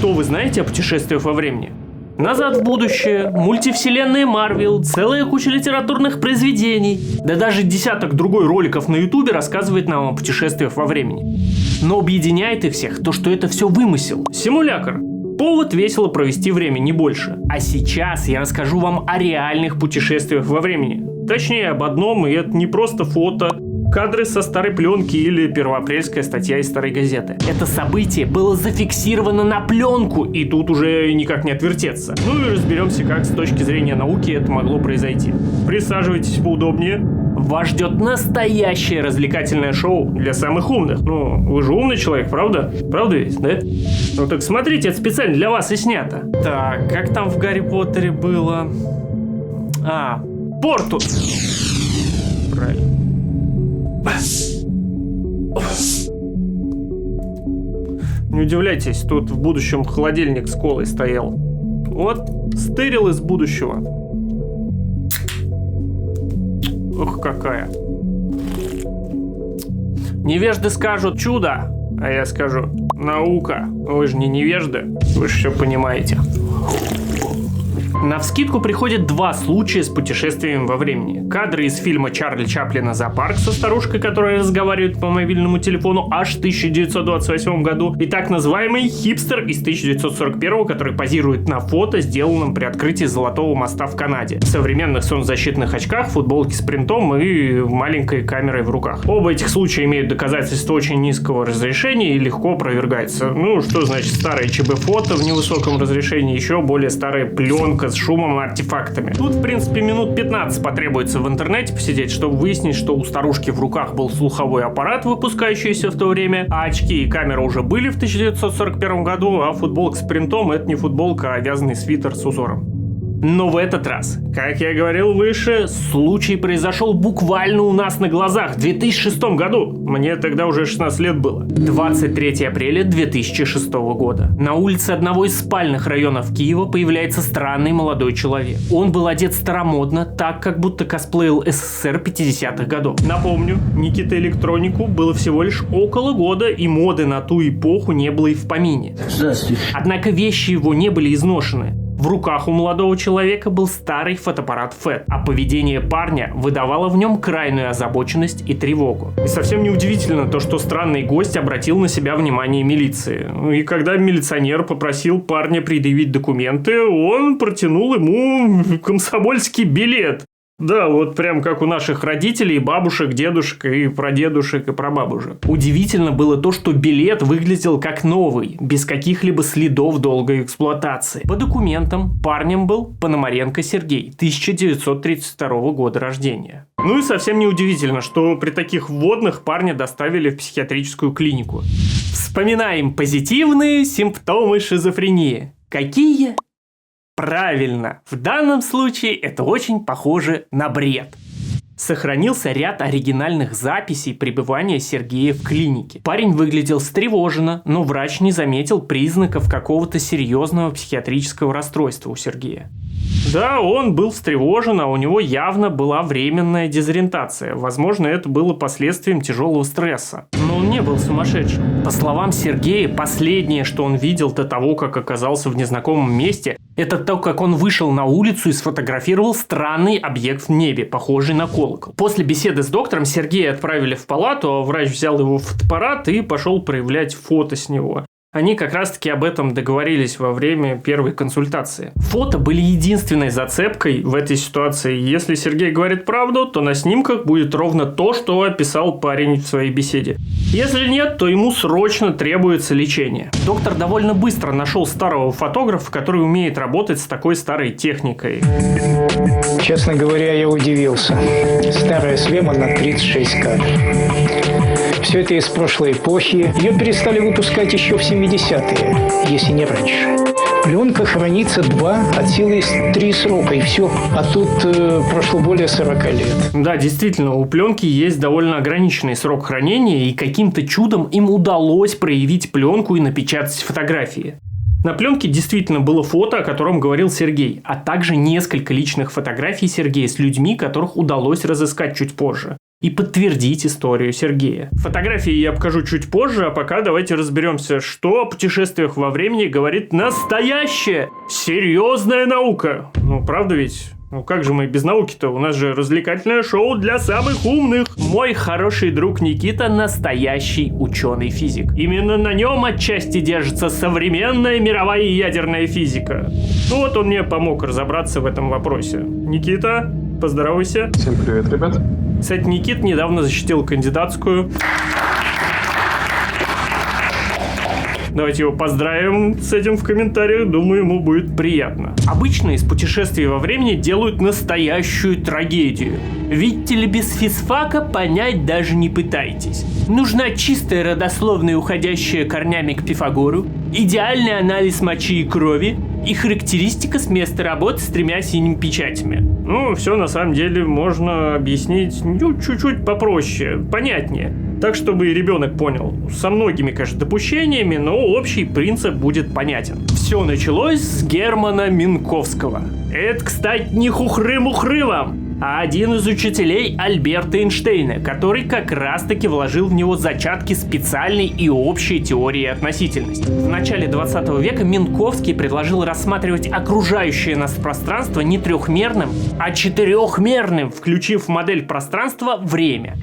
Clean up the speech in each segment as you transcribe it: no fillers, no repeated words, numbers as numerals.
Что вы знаете о путешествиях во времени? «Назад в будущее», мультивселенная Марвел, целая куча литературных произведений, да даже десяток другой роликов на ютубе рассказывает нам о путешествиях во времени. Но объединяет их всех то, что это все вымысел, симулятор. Повод весело провести время, не больше. А сейчас я расскажу вам о реальных путешествиях во времени. Точнее, об одном, и это не просто фото, кадры со старой пленки или первоапрельская статья из старой газеты. Это событие было зафиксировано на пленку, и тут уже никак не отвертеться. Ну и разберемся, как с точки зрения науки это могло произойти. Присаживайтесь поудобнее. Вас ждет настоящее развлекательное шоу для самых умных. Ну, вы же умный человек, правда? Правда ведь, да? Ну так смотрите, это специально для вас и снято. Так, как там в Гарри Поттере было? Портус. Правильно. Не удивляйтесь, тут в будущем холодильник с колой стоял. Вот, стырил из будущего. Ох, какая. Невежды скажут чудо, а я скажу наука. Вы же не невежды, вы же все понимаете. Навскидку приходят два случая с путешествием во времени. Кадры из фильма Чарли Чаплина «Зоопарк» со старушкой, которая разговаривает по мобильному телефону аж в 1928 году, и так называемый хипстер из 1941, который позирует на фото, сделанном при открытии Золотого моста в Канаде. В современных солнцезащитных очках, футболке с принтом и маленькой камерой в руках. Оба этих случая имеют доказательства очень низкого разрешения и легко опровергаются. Ну, что значит старое ЧБ-фото в невысоком разрешении, еще более старая пленка с шумом и артефактами. Тут, в принципе, минут 15 потребуется в интернете посидеть, чтобы выяснить, что у старушки в руках был слуховой аппарат, выпускающийся в то время, а очки и камера уже были в 1941 году, а футболка с принтом — это не футболка, а вязаный свитер с узором. Но в этот раз, как я говорил выше, случай произошел буквально у нас на глазах в 2006 году. Мне тогда уже 16 лет было. 23 апреля 2006 года. На улице одного из спальных районов Киева появляется странный молодой человек. Он был одет старомодно, так как будто косплеил СССР 50-х годов. Напомню, Никита Электронику было всего лишь около года, и моды на ту эпоху не было и в помине. Здравствуйте. Однако вещи его не были изношены. В руках у молодого человека был старый фотоаппарат FET, а поведение парня выдавало в нем крайнюю озабоченность и тревогу. И совсем неудивительно то, что странный гость обратил на себя внимание милиции. И когда милиционер попросил парня предъявить документы, он протянул ему комсомольский билет. Да, вот прям как у наших родителей, бабушек, дедушек и прадедушек и прабабушек. Удивительно было то, что билет выглядел как новый, без каких-либо следов долгой эксплуатации. По документам парнем был Пономаренко Сергей, 1932 года рождения. Ну и совсем неудивительно, что при таких вводных парня доставили в психиатрическую клинику. Вспоминаем позитивные симптомы шизофрении. Какие? Правильно, в данном случае это очень похоже на бред. Сохранился ряд оригинальных записей пребывания Сергея в клинике. Парень выглядел встревоженно, но врач не заметил признаков какого-то серьезного психиатрического расстройства у Сергея. Да, он был встревожен, а у него явно была временная дезориентация. Возможно, это было последствием тяжелого стресса. Но он не был сумасшедшим. По словам Сергея, последнее, что он видел до того, как оказался в незнакомом месте, это то, как он вышел на улицу и сфотографировал странный объект в небе, похожий на колокол. После беседы с доктором Сергея отправили в палату, а врач взял его фотоаппарат и пошел проявлять фото с него. Они как раз-таки об этом договорились во время первой консультации. Фото были единственной зацепкой в этой ситуации. Если Сергей говорит правду, то на снимках будет ровно то, что описал парень в своей беседе. Если нет, то ему срочно требуется лечение. Доктор довольно быстро нашел старого фотографа, который умеет работать с такой старой техникой. Честно говоря, я удивился. Старая схема на 36 кадров. Все это из прошлой эпохи. Ее перестали выпускать еще в 70-е, если не раньше. Пленка хранится 2, от силы 3 срока, и все. А тут прошло более 40 лет. Да, действительно, у пленки есть довольно ограниченный срок хранения, и каким-то чудом им удалось проявить пленку и напечатать фотографии. На пленке действительно было фото, о котором говорил Сергей, а также несколько личных фотографий Сергея с людьми, которых удалось разыскать чуть позже. и подтвердить историю Сергея. Фотографии я покажу чуть позже, а пока давайте разберемся, что о путешествиях во времени говорит настоящая, серьезная наука. Ну, правда ведь? Ну как же мы без науки-то? У нас же развлекательное шоу для самых умных. Мой хороший друг Никита настоящий ученый-физик. Именно на нем отчасти держится современная мировая ядерная физика. Ну вот он мне помог разобраться в этом вопросе. Никита, поздоровайся. Всем привет, ребят. Кстати, Никит недавно защитил кандидатскую. Давайте его поздравим с этим в комментариях, думаю, ему будет приятно. Обычно из путешествий во времени делают настоящую трагедию. Видите ли, без физфака понять даже не пытайтесь. Нужна чистая родословная, уходящая корнями к Пифагору, идеальный анализ мочи и крови и характеристика с места работы с 3 синими печатями. Ну, все на самом деле можно объяснить чуть-чуть попроще, понятнее. Так, чтобы и ребенок понял. Со многими, конечно, допущениями, но общий принцип будет понятен. Все началось с Германа Минковского. Это, кстати, не хухры-мухры вам, а один из учителей Альберта Эйнштейна, который как раз-таки вложил в него зачатки специальной и общей теории относительности. В начале 20 века Минковский предложил рассматривать окружающее нас пространство не трехмерным, а четырехмерным, включив в модель пространства время.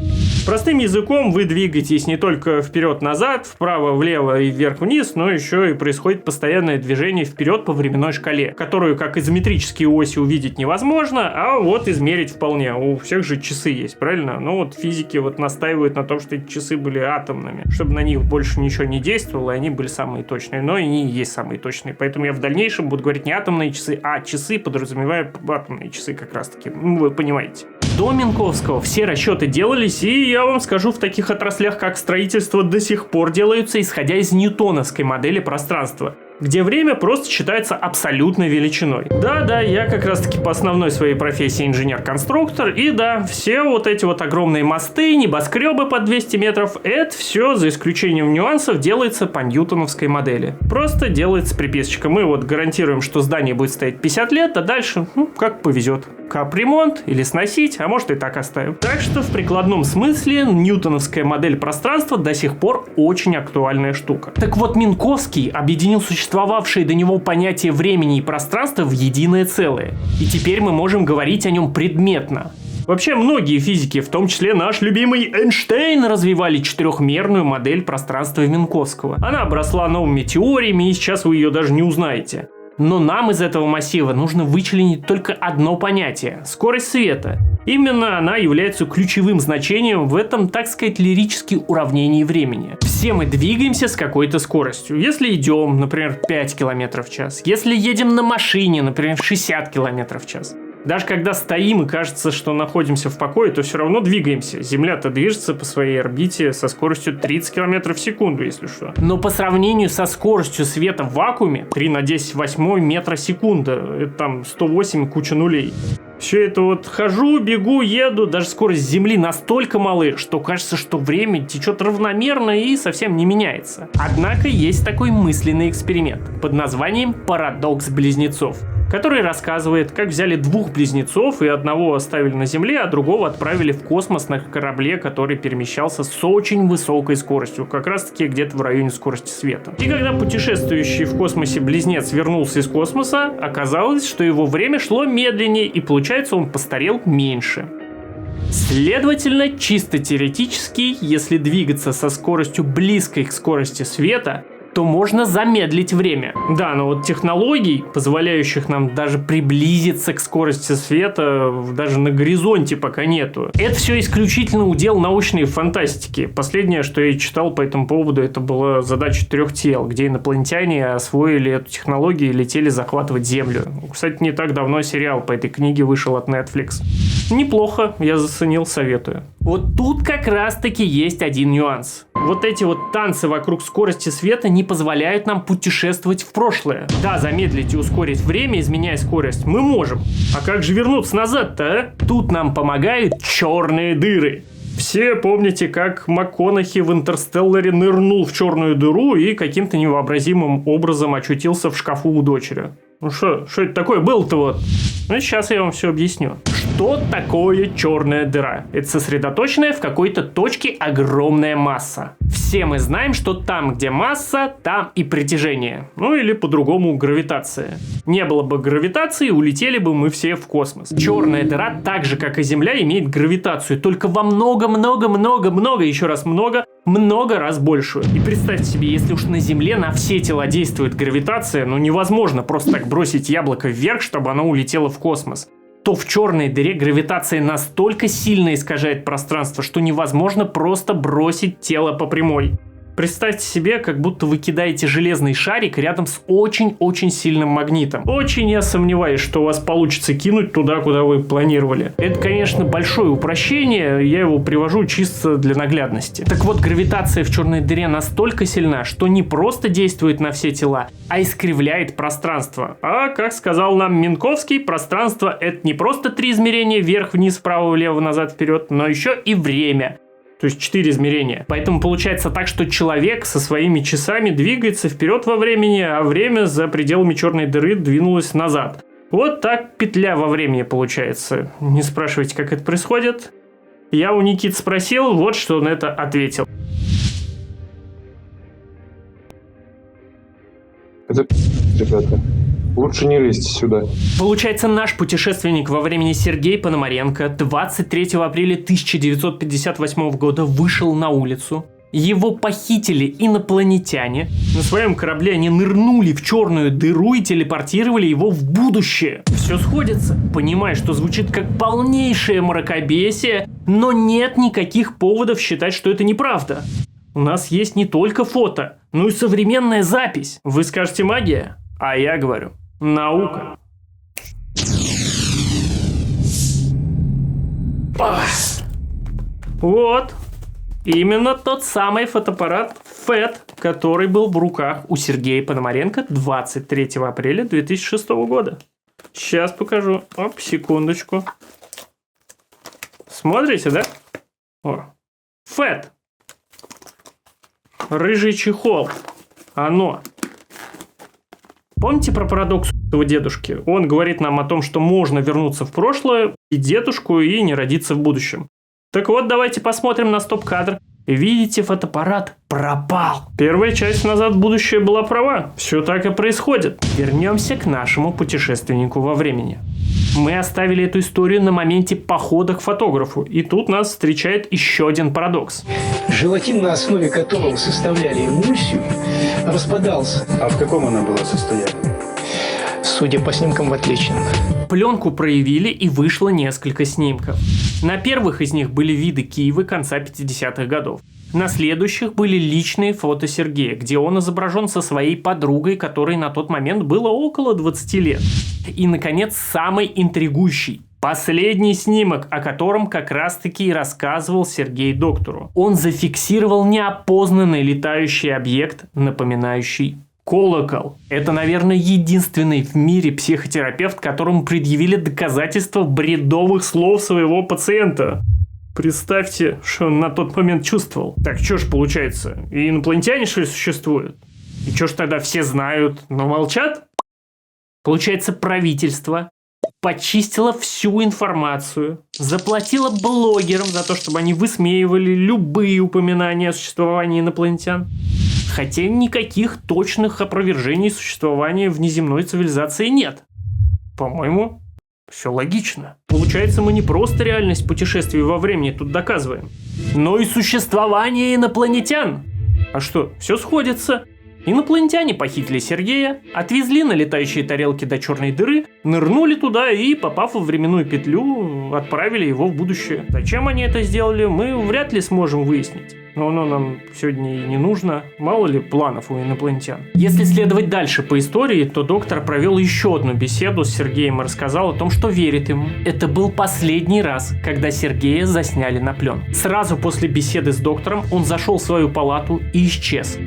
Простым языком вы двигаетесь не только вперед-назад, вправо-влево и вверх-вниз, но еще и происходит постоянное движение вперед по временной шкале, которую как изометрические оси увидеть невозможно, а вот измерить вполне. У всех же часы есть, правильно? Ну вот физики вот настаивают на том, что эти часы были атомными, чтобы на них больше ничего не действовало, и они были самые точные, но они и есть самые точные. Поэтому я в дальнейшем буду говорить не атомные часы, а часы, подразумевая атомные часы как раз-таки. Ну, вы понимаете. До Минковского все расчеты делались, и я вам скажу, в таких отраслях, как строительство, до сих пор делаются, исходя из ньютоновской модели пространства, где время просто считается абсолютной величиной. Да, я как раз-таки по основной своей профессии инженер-конструктор, и да, все вот эти вот огромные мосты, небоскребы по 200 метров, это все, за исключением нюансов, делается по ньютоновской модели. Просто делается приписочка. Мы вот гарантируем, что здание будет стоять 50 лет, а дальше, как повезет. Капремонт или сносить, а может и так оставим. Так что в прикладном смысле ньютоновская модель пространства до сих пор очень актуальная штука. Так вот, Минковский объединил существовавшие до него понятия времени и пространства в единое целое. И теперь мы можем говорить о нем предметно. Вообще, многие физики, в том числе наш любимый Эйнштейн, развивали четырехмерную модель пространства Минковского. Она обросла новыми теориями, и сейчас вы ее даже не узнаете. Но нам из этого массива нужно вычленить только одно понятие – скорость света. Именно она является ключевым значением в этом, так сказать, лирически уравнении времени. Все мы двигаемся с какой-то скоростью. Если идем, например, 5 км в час. Если едем на машине, например, 60 км в час. Даже когда стоим и кажется, что находимся в покое, то все равно двигаемся. Земля-то движется по своей орбите со скоростью 30 км в секунду, если что. Но по сравнению со скоростью света в вакууме, 3 на 10 восьмой метра секунда, это там 108 куча нулей. Все это вот хожу, бегу, еду, даже скорость Земли настолько малы, что кажется, что время течет равномерно и совсем не меняется. Однако есть такой мысленный эксперимент под названием «Парадокс близнецов», который рассказывает, как взяли двух близнецов и одного оставили на Земле, а другого отправили в космос на корабле, который перемещался с очень высокой скоростью, как раз таки где-то в районе скорости света. И когда путешествующий в космосе близнец вернулся из космоса, оказалось, что его время шло медленнее, и получается, он постарел меньше. Следовательно, чисто теоретически, если двигаться со скоростью близкой к скорости света, то можно замедлить время. Да, но вот технологий, позволяющих нам даже приблизиться к скорости света, даже на горизонте пока нету. Это все исключительно удел научной фантастики. Последнее, что я читал по этому поводу, это была задача 3 тел, где инопланетяне освоили эту технологию и летели захватывать Землю. Кстати, не так давно сериал по этой книге вышел от Netflix. Неплохо, я заценил, советую. Вот тут как раз-таки есть один нюанс. Вот эти вот танцы вокруг скорости света не позволяют нам путешествовать в прошлое. Да, замедлить и ускорить время, изменяя скорость, мы можем. А как же вернуться назад-то, а? Тут нам помогают черные дыры. Все помните, как МакКонахи в «Интерстелларе» нырнул в черную дыру и каким-то невообразимым образом очутился в шкафу у дочери. Ну что это такое было-то вот? Ну, сейчас я вам все объясню. Что такое черная дыра? Это сосредоточенная в какой-то точке огромная масса. Все мы знаем, что там, где масса, там и притяжение. Ну или по-другому гравитация. Не было бы гравитации, улетели бы мы все в космос. Черная дыра, так же как и Земля, имеет гравитацию, только во много, еще раз много раз большую. И представьте себе, если уж на Земле на все тела действует гравитация, ну невозможно просто так бросить яблоко вверх, чтобы оно улетело в космос, то в черной дыре гравитация настолько сильно искажает пространство, что невозможно просто бросить тело по прямой. Представьте себе, как будто вы кидаете железный шарик рядом с очень-очень сильным магнитом. Очень я сомневаюсь, что у вас получится кинуть туда, куда вы планировали. Это, конечно, большое упрощение, я его привожу чисто для наглядности. Так вот, гравитация в черной дыре настолько сильна, что не просто действует на все тела, а искривляет пространство. А, как сказал нам Минковский, пространство — это не просто 3 измерения: вверх, вниз, вправо, влево, назад, вперед, но еще и время. То есть 4 измерения. Поэтому получается так, что человек со своими часами двигается вперед во времени, а время за пределами черной дыры двинулось назад. Вот так петля во времени получается. Не спрашивайте, как это происходит. Я у Никиты спросил, вот что он это ответил. Это ребята. Лучше не лезьте сюда. Получается, наш путешественник во времени Сергей Пономаренко 23 апреля 1958 года вышел на улицу. Его похитили инопланетяне. На своем корабле они нырнули в черную дыру и телепортировали его в будущее. Все сходится. Понимаю, что звучит как полнейшее мракобесие, но нет никаких поводов считать, что это неправда. У нас есть не только фото, но и современная запись. Вы скажете магия? А я говорю наука. Вот. Именно тот самый фотоаппарат FET, который был в руках у Сергея Пономаренко 23 апреля 2006 года. Сейчас покажу. Оп, секундочку. Смотрите, да? О. FET. Рыжий чехол. Оно. Помните про парадокс этого дедушки? Он говорит нам о том, что можно вернуться в прошлое и дедушку, и не родиться в будущем. Так вот, давайте посмотрим на стоп-кадр. Видите, фотоаппарат пропал. Первая часть «Назад в будущее» была права. Все так и происходит. Вернемся к нашему путешественнику во времени. Мы оставили эту историю на моменте похода к фотографу. И тут нас встречает еще один парадокс. Желатин, на основе которого составляли эмульсию, распадался. А в каком она была состоянии? Судя по снимкам, в отличном. Пленку проявили, и вышло несколько снимков. На первых из них были виды Киева конца 50-х годов. На следующих были личные фото Сергея, где он изображен со своей подругой, которой на тот момент было около 20 лет. И, наконец, самый интригующий. Последний снимок, о котором как раз-таки и рассказывал Сергей доктору. Он зафиксировал неопознанный летающий объект, напоминающий колокол. Это, наверное, единственный в мире психотерапевт, которому предъявили доказательства бредовых слов своего пациента. Представьте, что он на тот момент чувствовал. Так что ж получается, и инопланетяне, что ли, существуют? И что ж тогда все знают, но молчат? Получается, правительство почистило всю информацию, заплатило блогерам за то, чтобы они высмеивали любые упоминания о существовании инопланетян. Хотя никаких точных опровержений существования внеземной цивилизации нет. По-моему, все логично. Получается, мы не просто реальность путешествий во времени тут доказываем, но и существование инопланетян. А что, все сходится. Инопланетяне похитили Сергея, отвезли на летающие тарелки до черной дыры, нырнули туда и, попав в временную петлю, отправили его в будущее. Зачем они это сделали, мы вряд ли сможем выяснить. Но оно нам сегодня и не нужно, мало ли планов у инопланетян. Если следовать дальше по истории, то доктор провел еще одну беседу с Сергеем и рассказал о том, что верит ему. Это был последний раз, когда Сергея засняли на пленку. Сразу после беседы с доктором он зашел в свою палату и исчез,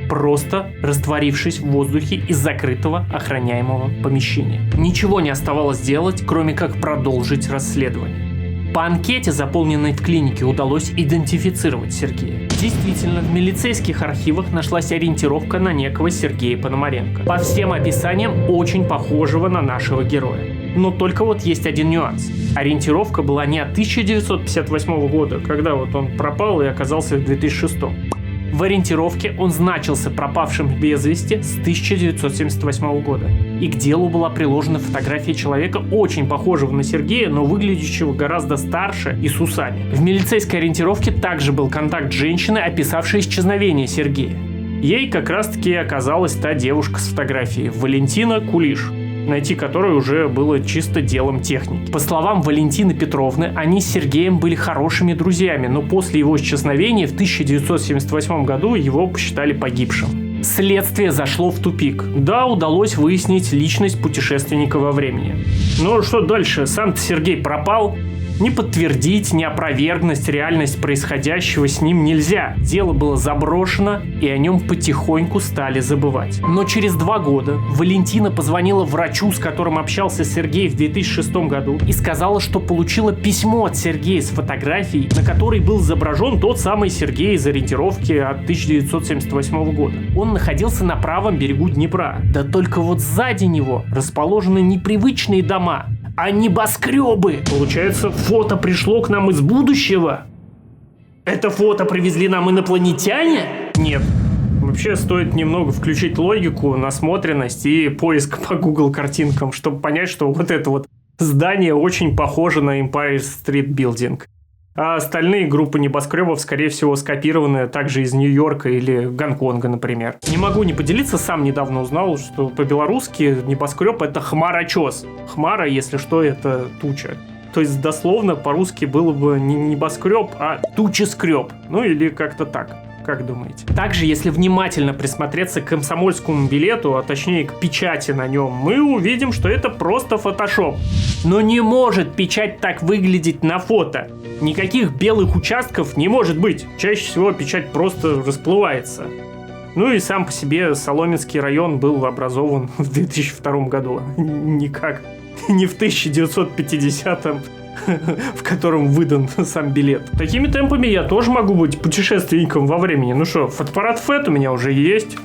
просто растворившись в воздухе из закрытого охраняемого помещения. Ничего не оставалось делать, кроме как продолжить расследование. По анкете, заполненной в клинике, удалось идентифицировать Сергея. Действительно, в милицейских архивах нашлась ориентировка на некого Сергея Пономаренко. По всем описаниям очень похожего на нашего героя. Но только вот есть один нюанс. Ориентировка была не от 1958 года, когда вот он пропал и оказался в 2006. В ориентировке он значился пропавшим без вести с 1978 года. И к делу была приложена фотография человека, очень похожего на Сергея, но выглядящего гораздо старше и с усами. В милицейской ориентировке также был контакт женщины, описавшей исчезновение Сергея. Ей как раз-таки оказалась та девушка с фотографией, Валентина Кулиш, найти которую уже было чисто делом техники. По словам Валентины Петровны, они с Сергеем были хорошими друзьями, но после его исчезновения в 1978 году его посчитали погибшим. Следствие зашло в тупик. Да, удалось выяснить личность путешественника во времени. Но что дальше? Сам-то Сергей пропал. Ни подтвердить, ни опровергнуть реальность происходящего с ним нельзя. Дело было заброшено, и о нем потихоньку стали забывать. Но через 2 года Валентина позвонила врачу, с которым общался Сергей в 2006 году, и сказала, что получила письмо от Сергея с фотографией, на которой был изображен тот самый Сергей из ориентировки от 1978 года. Он находился на правом берегу Днепра. Да только вот сзади него расположены непривычные дома, а небоскребы. Получается, фото пришло к нам из будущего? Это фото привезли нам инопланетяне? Нет. Вообще стоит немного включить логику, насмотренность и поиск по Google картинкам, чтобы понять, что вот это вот здание очень похоже на Empire State Building. А остальные группы небоскребов, скорее всего, скопированы также из Нью-Йорка или Гонконга, например. Не могу не поделиться, сам недавно узнал, что по-белорусски небоскреб — это хмарочес. Хмара, если что, это туча. То есть, дословно, по-русски было бы не небоскреб, а туческреб. Ну или как-то так. Как думаете? Также, если внимательно присмотреться к комсомольскому билету, а точнее к печати на нем, мы увидим, что это просто фотошоп. Но не может печать так выглядеть на фото. Никаких белых участков не может быть. Чаще всего печать просто расплывается. Ну и сам по себе Соломенский район был образован в 2002 году. Никак не в 1950-м. В котором выдан сам билет. Такими темпами я тоже могу быть путешественником во времени. Ну что, фотоаппарат FET у меня уже есть.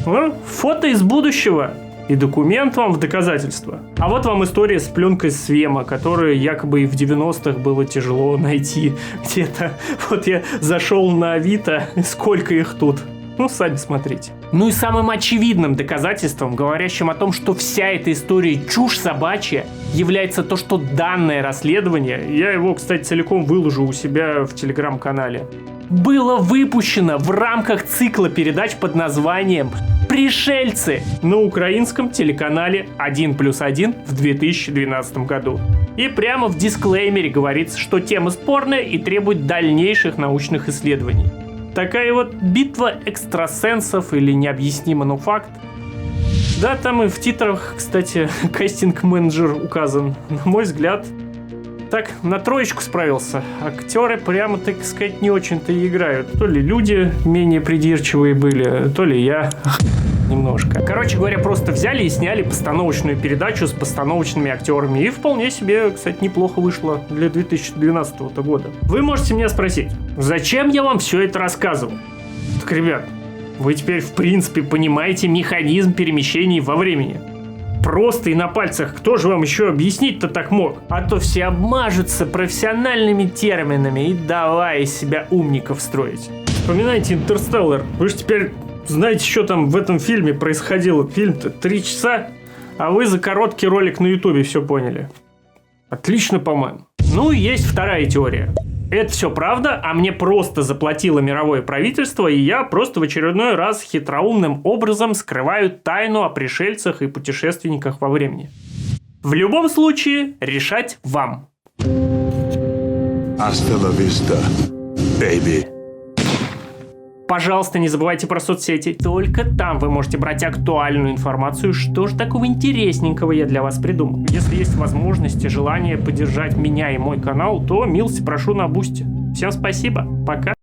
Фото из будущего. И документ вам в доказательство. А вот вам история с пленкой Свема, которую якобы и в 90-х было тяжело найти где-то. Вот я зашел на Авито, сколько их тут. Ну, сами смотрите. Ну и самым очевидным доказательством, говорящим о том, что вся эта история чушь собачья, является то, что данное расследование, я его, кстати, целиком выложу у себя в телеграм-канале, было выпущено в рамках цикла передач под названием «Пришельцы» на украинском телеканале 1+1 в 2012 году. И прямо в дисклеймере говорится, что тема спорная и требует дальнейших научных исследований. Такая вот битва экстрасенсов или необъяснимо, но факт. Да, там и в титрах, кстати, кастинг-менеджер указан. На мой взгляд, так, на 3 справился. Актеры прямо, так сказать, не очень-то и играют. То ли люди менее придирчивые были, то ли я немножко. Короче говоря, просто взяли и сняли постановочную передачу с постановочными актерами. И вполне себе, кстати, неплохо вышло для 2012 года. Вы можете меня спросить, зачем я вам все это рассказывал? Так, ребят, вы теперь в принципе понимаете механизм перемещений во времени. Просто и на пальцах. Кто же вам еще объяснить-то так мог? А то все обмажутся профессиональными терминами и давай из себя умников строить. Вспоминайте «Интерстеллар». Вы же теперь знаете, что там в этом фильме происходило. Фильм-то 3 часа, а вы за короткий ролик на ютубе все поняли. Отлично, по-моему. Ну и есть вторая теория. Это все правда, а мне просто заплатило мировое правительство, и я просто в очередной раз хитроумным образом скрываю тайну о пришельцах и путешественниках во времени. В любом случае, решать вам. Hasta la vista, baby. Пожалуйста, не забывайте про соцсети. Только там вы можете брать актуальную информацию, что же такого интересненького я для вас придумал. Если есть возможность и желание поддержать меня и мой канал, то милости прошу на Бусти. Всем спасибо. Пока.